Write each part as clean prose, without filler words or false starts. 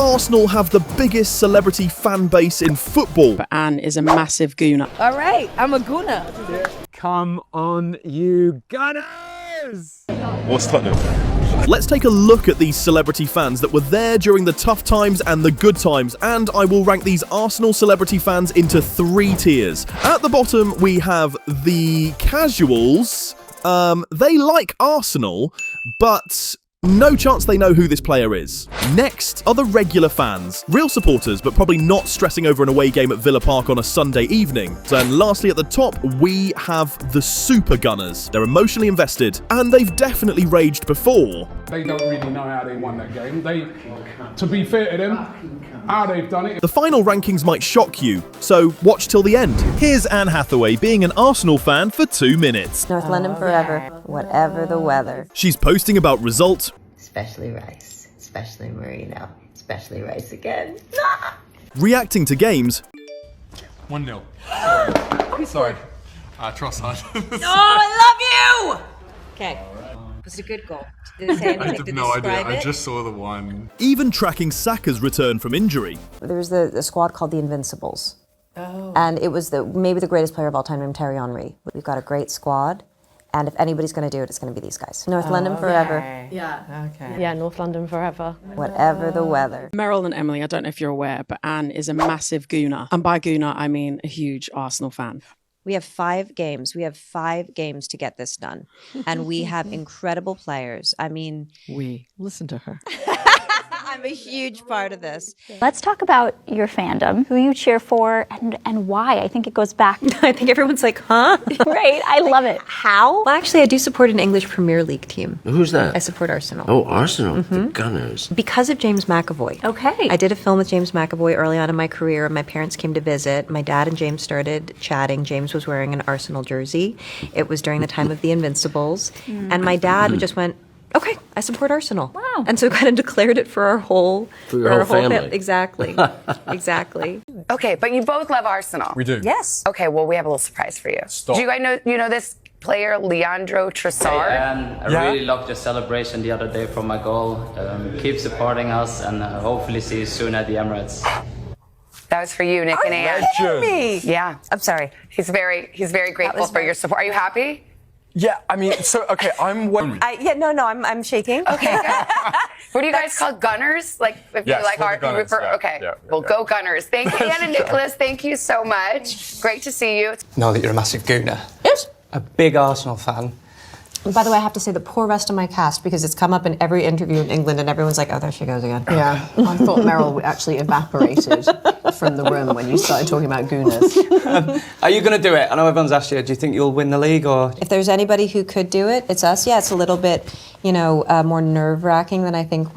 Arsenal have the biggest celebrity fan base in football. But Anne is a massive gooner. All right, I'm a gooner. Come on, you Gunners! What's Tottenham? Let's take a look at these celebrity fans that were there during the tough times and the good times, and I will rank these Arsenal celebrity fans into 3 tiers. At the bottom, we have the casuals. They like Arsenal, but no chance they know who this player is. Next are the regular fans, real supporters, but probably not stressing over an away game at Villa Park on a Sunday evening. And lastly, at the top, we have the super gunners. They're emotionally invested, and they've definitely raged before. They don't really know how they won that game. To be fair to them, how they've done it. The final rankings might shock you, so watch till the end. Here's Anne Hathaway being an Arsenal fan for 2 minutes. North London forever, whatever the weather. She's posting about results, Especially rice, especially Marino, especially rice again. reacting to games, 1-0. Sorry. Trossard. Oh, I love you! Okay. Was it a good goal? Did it say anything? I have no idea. I just saw the one. even tracking Saka's return from injury. There's the squad called the Invincibles. Oh. And it was maybe the greatest player of all time named Thierry Henry. We've got a great squad. And if anybody's going to do it, it's going to be these guys. North London forever. Yeah. Okay. Yeah, North London forever. Whatever the weather. Meryl and Emily, I don't know if you're aware, but Anne is a massive gooner. And by gooner, I mean a huge Arsenal fan. We have 5 games. We have 5 games to get this done. And we have incredible players. I mean... Listen to her. I'm a huge part of this. Let's talk about your fandom, who you cheer for, and why. I think it goes back. I think everyone's like, huh? Right, I love it. How? Well, actually, I do support an English Premier League team. Who's that? I support Arsenal. Oh, Arsenal, the Gunners. Because of James McAvoy. Okay. I did a film with James McAvoy early on in my career. My parents came to visit. My dad and James started chatting. James was wearing an Arsenal jersey. It was during the time of the Invincibles. And my dad just went, okay, I support Arsenal. Wow. And so kind of declared it for our whole... For your whole family. Exactly. Exactly. Okay, but you both love Arsenal. We do. Yes. Okay, well, we have a little surprise for you. Stop. Do you guys know this player, Leandro Trossard? I really loved your celebration the other day for my goal. Keep supporting us, and hopefully see you soon at the Emirates. That was for you, Nick and Anne. Me. Yeah. I'm sorry. He's very grateful for your support. Are you happy? Yeah, I mean, so, okay, I'm... I'm shaking. Okay, good. What do you guys call gunners? Like, if Yes, you like we're the art, Gunners, yeah, okay. yeah, Well, yeah. go Gunners. Thank you, Anne and Nicholas. Thank you so much. Great to see you. Know that you're a massive gooner. Yes. A big Arsenal fan. By the way, I have to say the poor rest of my cast, because it's come up in every interview in England and everyone's like, oh, there she goes again. Yeah, I thought Meryl actually evaporated from the room when you started talking about gooners. Are you going to do it? I know everyone's asked you. Do you think you'll win the league, or...? If there's anybody who could do it, it's us. Yeah, it's a little bit, more nerve-wracking than I think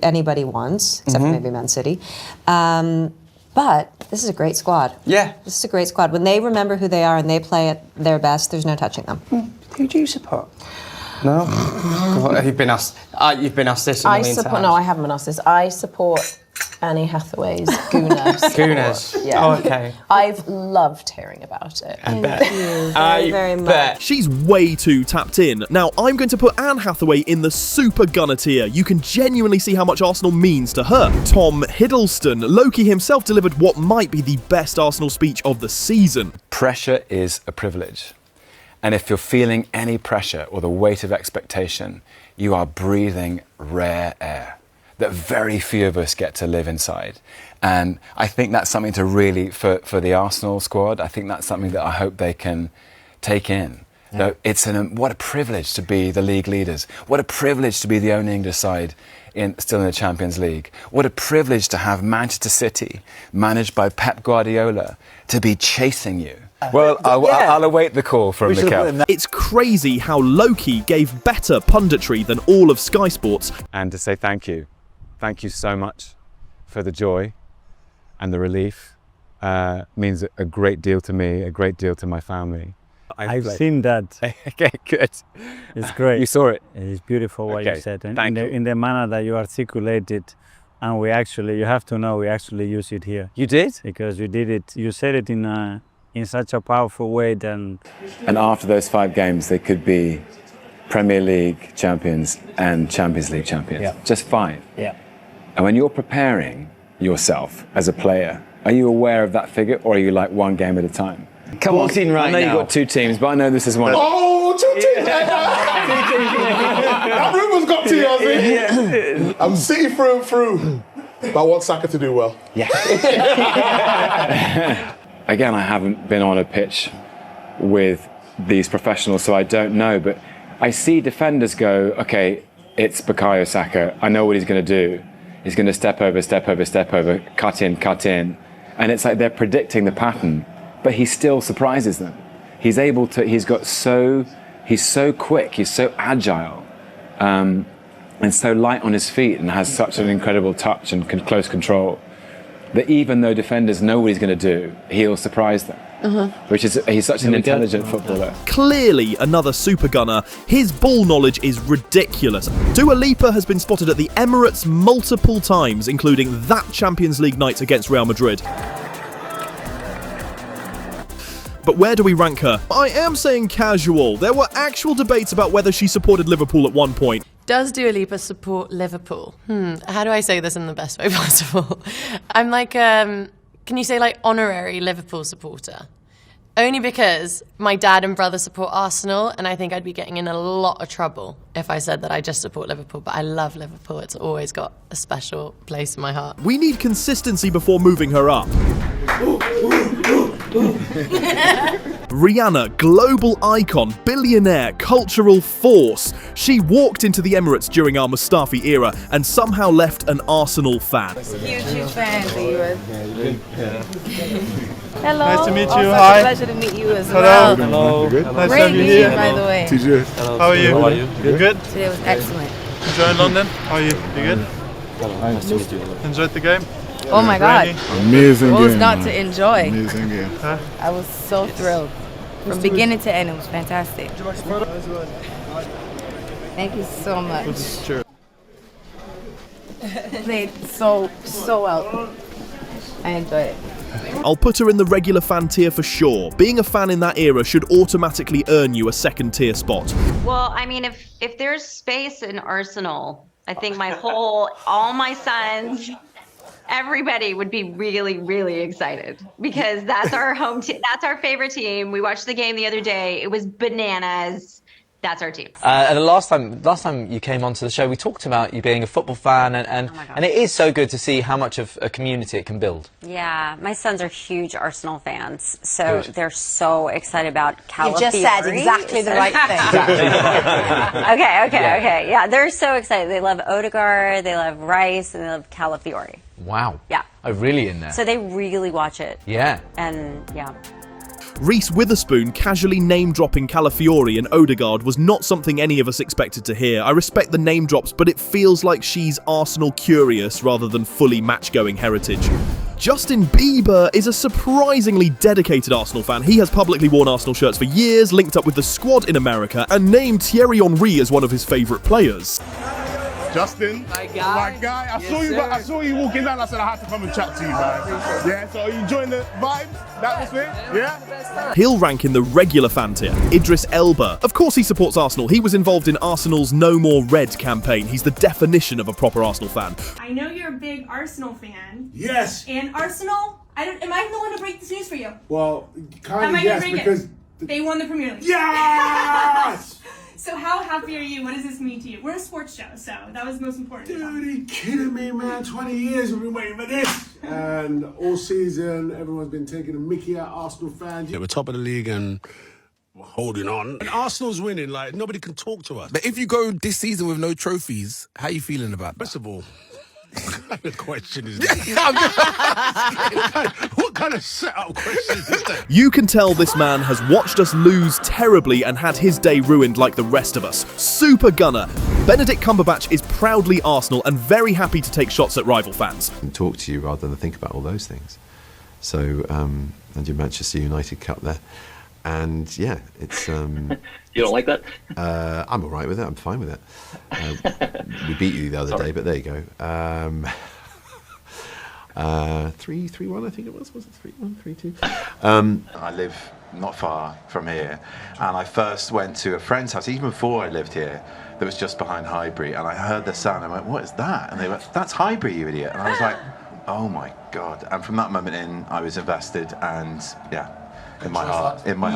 anybody wants, except for maybe Man City. But this is a great squad. Yeah. This is a great squad. When they remember who they are and they play at their best, there's no touching them. Who do you support? No? You've been asked this a million times. No, I haven't been asked this. I support Annie Hathaway's Gooner squad. Gooners? Yeah. Oh, okay. I've loved hearing about it. I bet. Very much. bet. She's way too tapped in. Now, I'm going to put Anne Hathaway in the super gunner tier. You can genuinely see how much Arsenal means to her. Tom Hiddleston, Loki himself, delivered what might be the best Arsenal speech of the season. Pressure is a privilege. And if you're feeling any pressure or the weight of expectation, you are breathing rare air that very few of us get to live inside. And I think that's something to really, for the Arsenal squad, I think that's something that I hope they can take in. Yeah. What a privilege to be the league leaders. What a privilege to be the only English side still in the Champions League. What a privilege to have Manchester City, managed by Pep Guardiola, to be chasing you. Well, I'll await the call from Mikel. It's crazy how Loki gave better punditry than all of Sky Sports. And to say thank you. Thank you so much for the joy and the relief. Means a great deal to me, a great deal to my family. I've seen that. Okay, good. It's great. You saw it? It's beautiful what you said. And Thank you. In the manner that you articulated, and you have to know, we actually use it here. You did? Because you did it, you said it in such a powerful way. And after those 5 games, they could be Premier League champions and Champions League champions. Yeah. Just 5. Yeah. And when you're preparing yourself as a player, are you aware of that figure, or are you like one game at a time? Come on, right now. I know you've got 2 teams, but I know this is one. Oh, 2 teams! That rumour's got to you, I think. I'm City through and through. But I want Saka to do well. Yeah. Again, I haven't been on a pitch with these professionals, so I don't know, but I see defenders go, okay, it's Bukayo Saka. I know what he's going to do. He's going to step over, cut in. And it's like they're predicting the pattern, but he still surprises them. He's so quick, he's so agile, and so light on his feet, and has such an incredible touch and close control, that even though defenders know what he's going to do, he'll surprise them. He's such an intelligent footballer. Clearly another super gunner. His ball knowledge is ridiculous. Dua Lipa has been spotted at the Emirates multiple times, including that Champions League night against Real Madrid. But where do we rank her? I am saying casual. There were actual debates about whether she supported Liverpool at one point. Does Dua Lipa support Liverpool? How do I say this in the best way possible? I'm like, can you say like honorary Liverpool supporter? Only because my dad and brother support Arsenal, and I think I'd be getting in a lot of trouble if I said that I just support Liverpool. But I love Liverpool. It's always got a special place in my heart. We need consistency before moving her up. Rihanna, global icon, billionaire, cultural force. She walked into the Emirates during our Mustafi era and somehow left an Arsenal fan. Huge fan of yours. Hello. Nice to meet you. Also, Hi. Pleasure to meet you as Hello. well. Hello. Good. Nice Great to have you meeting here. you, by the way. TJ. How are you? How are you? Good. Today was excellent. Enjoying London? How are you? You good? Nice to meet you. Enjoyed the game? Oh my God. Amazing What was game, not man. to enjoy? Amazing game. Huh? I was so thrilled. From beginning to end, it was fantastic. Thank you so much. Played so well. I enjoyed it. I'll put her in the regular fan tier for sure. Being a fan in that era should automatically earn you a second tier spot. Well, I mean, if there's space in Arsenal, I think all my sons, everybody would be really, really excited because that's our home team. That's our favorite team. We watched the game the other day. It was bananas. That's our team. And the last time you came onto the show, we talked about you being a football fan, and it is so good to see how much of a community it can build. Yeah, my sons are huge Arsenal fans, so they're so excited about Kaluuya. You just said exactly the right thing. Okay. Yeah, they're so excited. They love Odegaard, they love Rice, and they love Calafiori. Wow. Yeah. Oh, really in there? So they really watch it. Yeah. And yeah. Reese Witherspoon casually name-dropping Calafiori and Odegaard was not something any of us expected to hear. I respect the name drops, but it feels like she's Arsenal curious rather than fully match-going heritage. Justin Bieber is a surprisingly dedicated Arsenal fan. He has publicly worn Arsenal shirts for years, linked up with the squad in America, and named Thierry Henry as one of his favourite players. Justin, my guy. I saw you walking down. I said I had to come and chat to you, man. Yeah. So are you enjoying the vibes? That was it. Yeah. He'll rank in the regular fan tier. Idris Elba. Of course he supports Arsenal. He was involved in Arsenal's No More Red campaign. He's the definition of a proper Arsenal fan. I know you're a big Arsenal fan. Yes. And Arsenal, am I the one to break this news for you? Well, kind Am of I yes, gonna break because it? They won the Premier League. Yes. So how happy are you? What does this mean to you? We're a sports show, so that was the most important. Dude, are you kidding me, man? 20 years we've been waiting for this. And all season, everyone's been taking a mickey at Arsenal fans. Yeah, we're top of the league and we're holding on. And Arsenal's winning, like, nobody can talk to us. But if you go this season with no trophies, how are you feeling about that? First of all, what kind of question is that? What kind of setup question is that? You can tell this man has watched us lose terribly and had his day ruined like the rest of us. Super gunner. Benedict Cumberbatch is proudly Arsenal and very happy to take shots at rival fans. And talk to you rather than think about all those things. So, and your Manchester United Cup there. And yeah, it's... You don't like that? I'm all right with it. I'm fine with it. We beat you the other day, but there you go. 3-1, I think it was it 3-1, 3-2? I live not far from here, and I first went to a friend's house, even before I lived here, that was just behind Highbury, and I heard the sound, I went, what is that? And they went, that's Highbury, you idiot. And I was like, oh my God. And from that moment in, I was invested, and yeah, in my heart. When was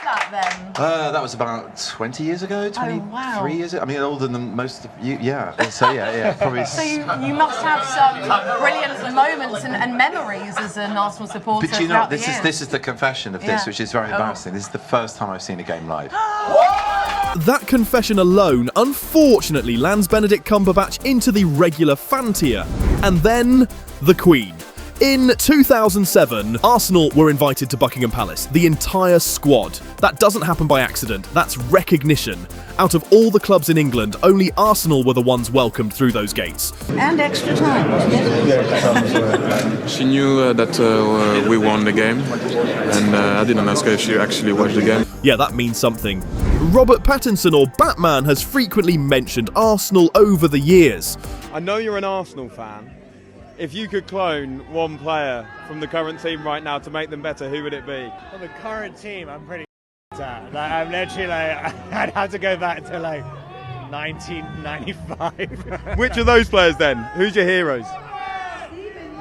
that then? That was about 20 years ago, 23 years ago. I mean, older than most of you, yeah. So yeah, probably. So you must have some brilliant moments and memories as an Arsenal supporter. But you know, this is the confession of this, which is very embarrassing. This is the first time I've seen a game live. That confession alone, unfortunately, lands Benedict Cumberbatch into the regular fan tier. And then, the Queen. In 2007, Arsenal were invited to Buckingham Palace, the entire squad. That doesn't happen by accident, that's recognition. Out of all the clubs in England, only Arsenal were the ones welcomed through those gates. And extra time, wasn't it? She knew that we won the game, and I didn't ask her if she actually watched the game. Yeah, that means something. Robert Pattinson, or Batman, has frequently mentioned Arsenal over the years. I know you're an Arsenal fan. If you could clone one player from the current team right now to make them better, who would it be? Well, the current team, I'm pretty at. Like, I'm literally I'd have to go back to 1995. Which of those players then? Who's your heroes?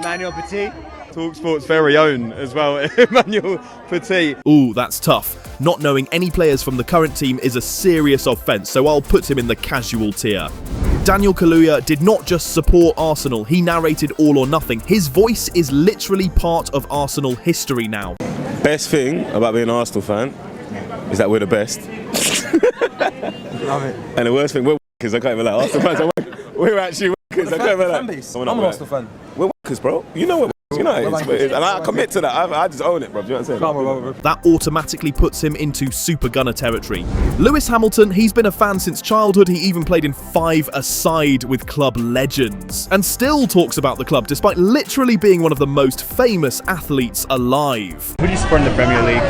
Manuel Petit. TalkSport's very own as well, Emmanuel Petit. Ooh, that's tough. Not knowing any players from the current team is a serious offence, so I'll put him in the casual tier. Daniel Kaluuya did not just support Arsenal, he narrated All or Nothing. His voice is literally part of Arsenal history now. Best thing about being an Arsenal fan is that we're the best. Love it. And the worst thing, we're because I can't even like Arsenal fans. We're actually because I can't even like. Fanbase. I'm an Arsenal fan. We're workers, bro. You know what? You know, and I commit to that. I just own it, bro. Do you know what I'm saying? That automatically puts him into Super Gunner territory. Lewis Hamilton, he's been a fan since childhood. He even played in 5-a-side with club legends and still talks about the club despite literally being one of the most famous athletes alive. Who do you support in the Premier League?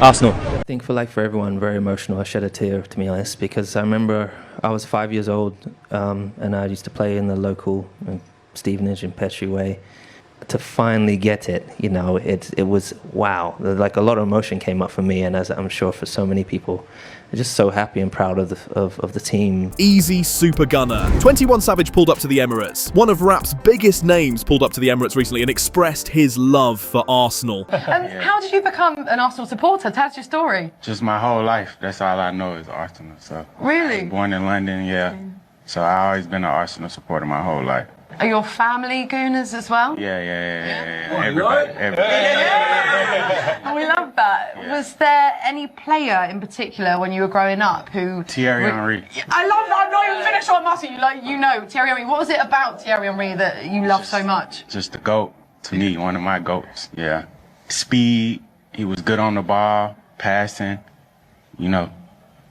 Arsenal. I think for everyone, very emotional. I shed a tear, to be honest, because I remember I was 5 years old and I used to play in the local Stevenage in Petrie Way. To finally get it, it was wow. Like a lot of emotion came up for me, and as I'm sure for so many people, I'm just so happy and proud of the team. Easy Super Gunner. 21 Savage pulled up to the Emirates. One of rap's biggest names pulled up to the Emirates recently and expressed his love for Arsenal. How did you become an Arsenal supporter? Tell us your story. Just my whole life. That's all I know is Arsenal. So really, born in London, yeah. So I've always been an Arsenal supporter my whole life. Are your family Gooners as well? Yeah. Everybody. We love that. Yeah. Was there any player in particular when you were growing up who... Thierry Henry. I love that. I'm not even finished what I'm asking you. Thierry Henry. What was it about Thierry Henry that you love so much? Just the GOAT. To me, one of my GOATs. Yeah. Speed. He was good on the ball. Passing.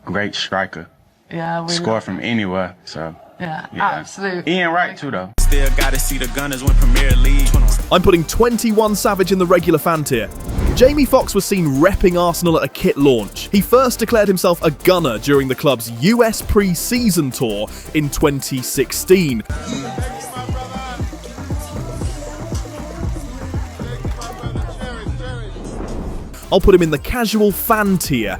Great striker. Yeah. Score from anywhere, so... Yeah, absolutely. Ian Wright too, though. Still gotta see the Gunners win Premier League. I'm putting 21 Savage in the regular fan tier. Jamie Foxx was seen repping Arsenal at a kit launch. He first declared himself a Gunner during the club's US pre-season tour in 2016. I'll put him in the casual fan tier.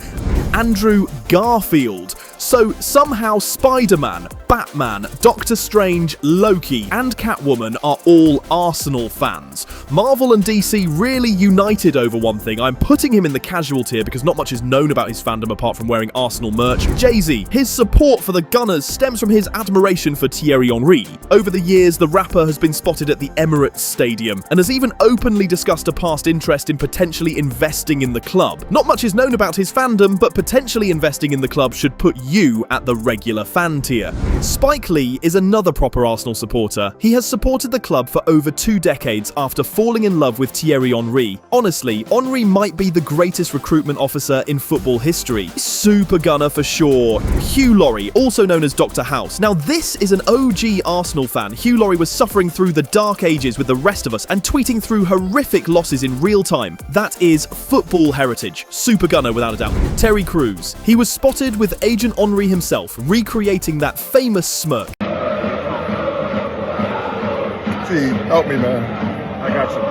Andrew Garfield. So somehow Spider-Man, Batman, Doctor Strange, Loki and Catwoman are all Arsenal fans. Marvel and DC really united over one thing. I'm putting him in the casual tier because not much is known about his fandom apart from wearing Arsenal merch. Jay-Z, his support for the Gunners stems from his admiration for Thierry Henry. Over the years, the rapper has been spotted at the Emirates Stadium and has even openly discussed a past interest in potentially investing in the club. Not much is known about his fandom, but potentially investing in the club should put you at the regular fan tier. Spike Lee is another proper Arsenal supporter. He has supported the club for over 2 decades after falling in love with Thierry Henry. Honestly, Henry might be the greatest recruitment officer in football history. Super Gunner for sure. Hugh Laurie, also known as Dr. House. Now this is an OG Arsenal fan. Hugh Laurie was suffering through the dark ages with the rest of us and tweeting through horrific losses in real time. That is football heritage. Super Gunner without a doubt. Terry Crews. He was spotted with Agent Henry himself, recreating that famous smirk. feed. Help me, man. I got you.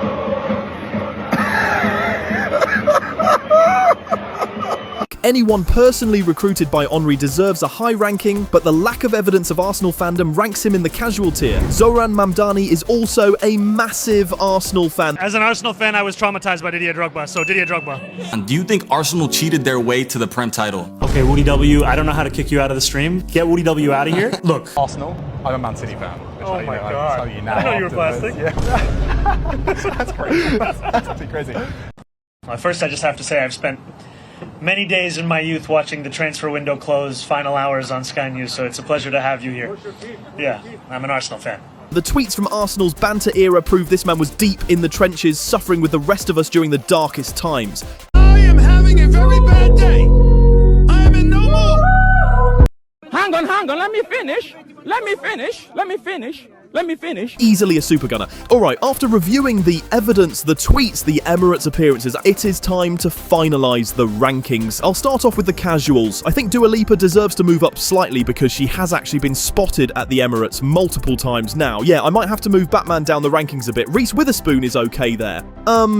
Anyone personally recruited by Henry deserves a high ranking, but the lack of evidence of Arsenal fandom ranks him in the casual tier. Zohran Mamdani is also a massive Arsenal fan. As an Arsenal fan, I was traumatized by Didier Drogba, so Didier Drogba. And do you think Arsenal cheated their way to the Prem title? Okay, Woody W, I don't know how to kick you out of the stream. Get Woody W out of here. Look. Arsenal, I'm a Man City fan. Oh my God. I'll tell you now I know you were plastic. Yeah. That's crazy. That's absolutely crazy. First, I just have to say I've spent many days in my youth watching the transfer window close, final hours on Sky News, so it's a pleasure to have you here. Yeah, I'm an Arsenal fan. The tweets from Arsenal's banter era prove this man was deep in the trenches, suffering with the rest of us during the darkest times. I am having a very bad day. I am in no mood. Hang on, let me finish. Easily a super gunner. Alright, after reviewing the evidence, the tweets, the Emirates appearances, it is time to finalise the rankings. I'll start off with the casuals. I think Dua Lipa deserves to move up slightly because she has actually been spotted at the Emirates multiple times now. Yeah, I might have to move Batman down the rankings a bit. Reese Witherspoon is okay there.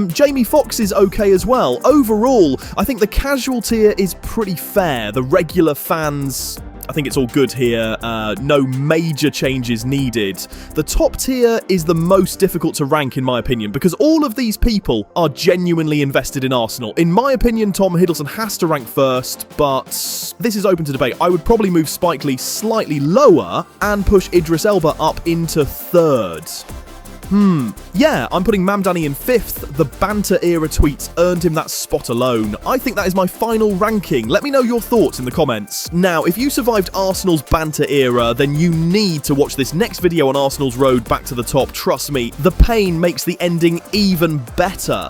Jamie Foxx is okay as well. Overall, I think the casual tier is pretty fair. The regular fans, I think it's all good here. No major changes needed. The top tier is the most difficult to rank in my opinion because all of these people are genuinely invested in Arsenal. In my opinion, Tom Hiddleston has to rank first, but this is open to debate. I would probably move Spike Lee slightly lower and push Idris Elba up into third. Yeah, I'm putting Mamdani in fifth. The banter era tweets earned him that spot alone. I think that is my final ranking. Let me know your thoughts in the comments. Now, if you survived Arsenal's banter era, then you need to watch this next video on Arsenal's road back to the top. Trust me, the pain makes the ending even better.